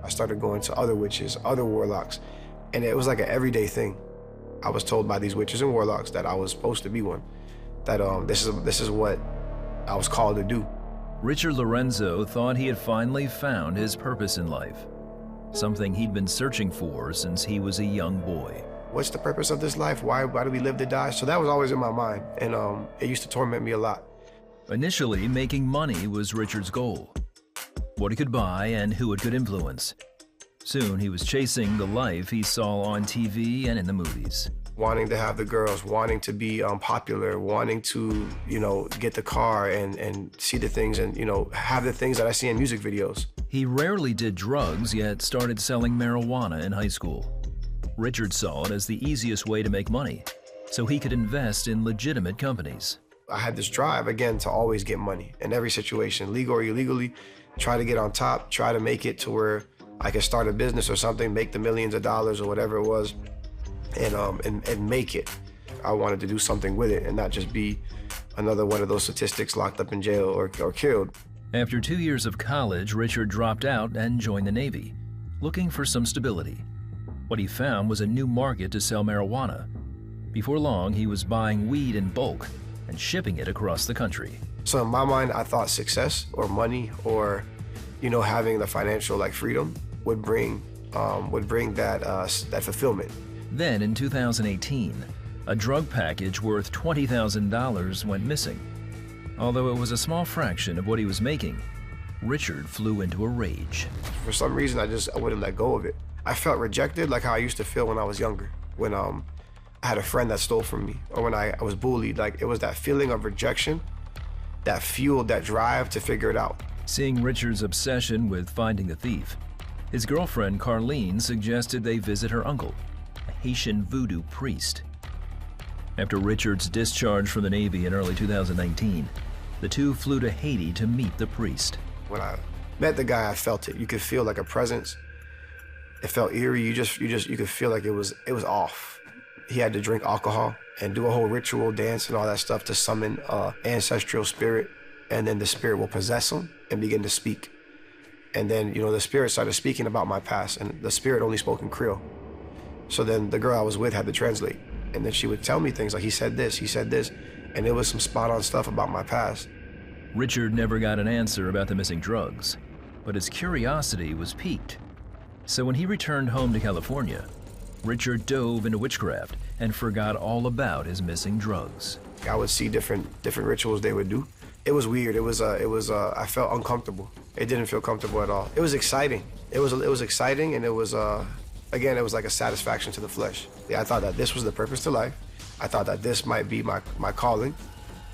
I started going to other witches, other warlocks, and it was like an everyday thing. I was told by these witches and warlocks that I was supposed to be one, that this is what I was called to do. Richard Lorenzo thought he had finally found his purpose in life, something he'd been searching for since he was a young boy. What's the purpose of this life? Why do we live to die? So that was always in my mind, and it used to torment me a lot. Initially, making money was Richard's goal. What he could buy and who it could influence. Soon, he was chasing the life he saw on TV and in the movies. Wanting to have the girls, wanting to be popular, wanting to, get the car and see the things and, have the things that I see in music videos. He rarely did drugs, yet started selling marijuana in high school. Richard saw it as the easiest way to make money, so he could invest in legitimate companies. I had this drive, again, to always get money in every situation, legal or illegally, try to get on top, try to make it to where I could start a business or something, make the millions of dollars or whatever it was, and make it. I wanted to do something with it and not just be another one of those statistics locked up in jail or killed. After 2 years of college, Richard dropped out and joined the Navy, looking for some stability. What he found was a new market to sell marijuana. Before long, he was buying weed in bulk and shipping it across the country. So in my mind, I thought success or money or, having the financial freedom would bring that fulfillment. Then in 2018, a drug package worth $20,000 went missing. Although it was a small fraction of what he was making, Richard flew into a rage. For some reason, I wouldn't let go of it. I felt rejected like how I used to feel when I was younger, when I had a friend that stole from me, or when I was bullied. It was that feeling of rejection that fueled that drive to figure it out. Seeing Richard's obsession with finding the thief, his girlfriend Carlene suggested they visit her uncle, a Haitian voodoo priest. After Richard's discharge from the Navy in early 2019, the two flew to Haiti to meet the priest. When I met the guy, I felt it. You could feel like a presence. It felt eerie. You could feel like it was off. He had to drink alcohol and do a whole ritual dance and all that stuff to summon ancestral spirit, and then the spirit will possess him and begin to speak. And then, the spirit started speaking about my past, and the spirit only spoke in Creole. So then the girl I was with had to translate, and then she would tell me things like, he said this, and it was some spot-on stuff about my past. Richard never got an answer about the missing drugs, but his curiosity was piqued. So when he returned home to California, Richard dove into witchcraft and forgot all about his missing drugs. I would see different rituals they would do. It was weird. I felt uncomfortable. It didn't feel comfortable at all. It was exciting. It was exciting, and it was again, it was like a satisfaction to the flesh. Yeah, I thought that this was the purpose to life. I thought that this might be my calling.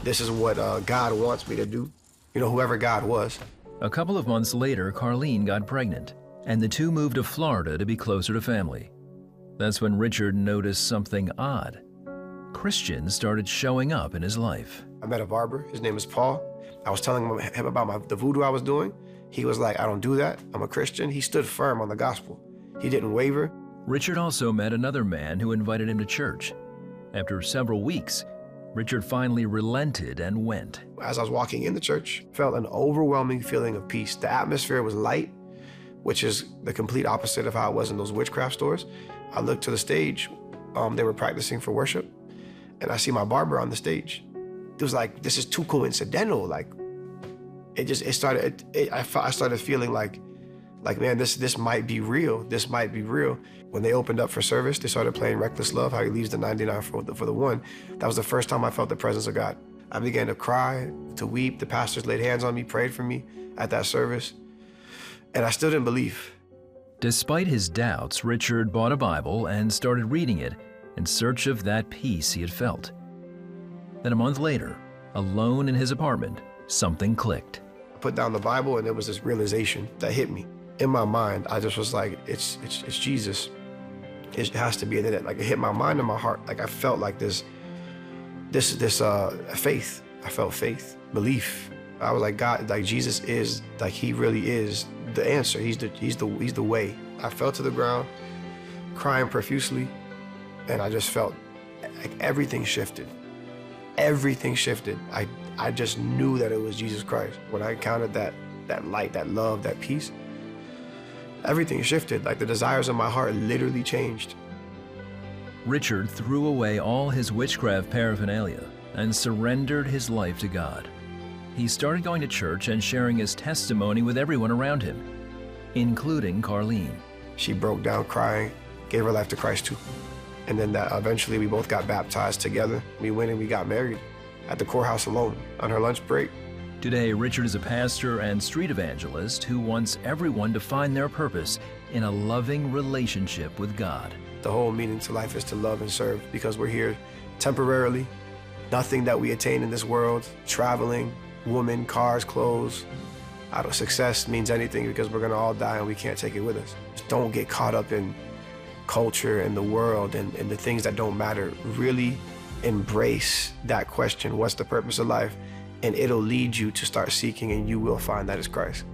This is what God wants me to do. Whoever God was. A couple of months later, Carlene got pregnant, and the two moved to Florida to be closer to family. That's when Richard noticed something odd. Christians started showing up in his life. I met a barber. His name is Paul. I was telling him about the voodoo I was doing. He was like, I don't do that. I'm a Christian. He stood firm on the gospel. He didn't waver. Richard also met another man who invited him to church. After several weeks, Richard finally relented and went. As I was walking in the church, I felt an overwhelming feeling of peace. The atmosphere was light, which is the complete opposite of how it was in those witchcraft stores. I looked to the stage. They were practicing for worship, and I see my barber on the stage. It was like, this is too coincidental. I started feeling like, man, this might be real. This might be real. When they opened up for service, they started playing Reckless Love, how he leaves the 99 for the one. That was the first time I felt the presence of God. I began to cry, to weep. The pastors laid hands on me, prayed for me at that service, and I still didn't believe. Despite his doubts, Richard bought a Bible and started reading it in search of that peace he had felt. Then a month later, alone in his apartment, something clicked. I put down the Bible, and there was this realization that hit me. In my mind, I just was like, it's Jesus. It has to be. And then it hit my mind and my heart. I felt like this faith. I felt faith, belief. I was like, God, Jesus is, he really is the answer. He's the way. I fell to the ground, crying profusely, and I just felt like everything shifted. Everything shifted. I just knew that it was Jesus Christ. When I encountered that light, that love, that peace, everything shifted. Like the desires of my heart literally changed. Richard threw away all his witchcraft paraphernalia and surrendered his life to God. He started going to church and sharing his testimony with everyone around him, including Carlene. She broke down crying, gave her life to Christ too. And then eventually we both got baptized together. We went and we got married at the courthouse alone on her lunch break. Today, Richard is a pastor and street evangelist who wants everyone to find their purpose in a loving relationship with God. The whole meaning to life is to love and serve, because we're here temporarily. Nothing that we attain in this world, traveling, women, cars, clothes, success means anything, because we're gonna all die and we can't take it with us. Just don't get caught up in culture and the world and the things that don't matter. Really embrace that question, what's the purpose of life? And it'll lead you to start seeking, and you will find that is Christ.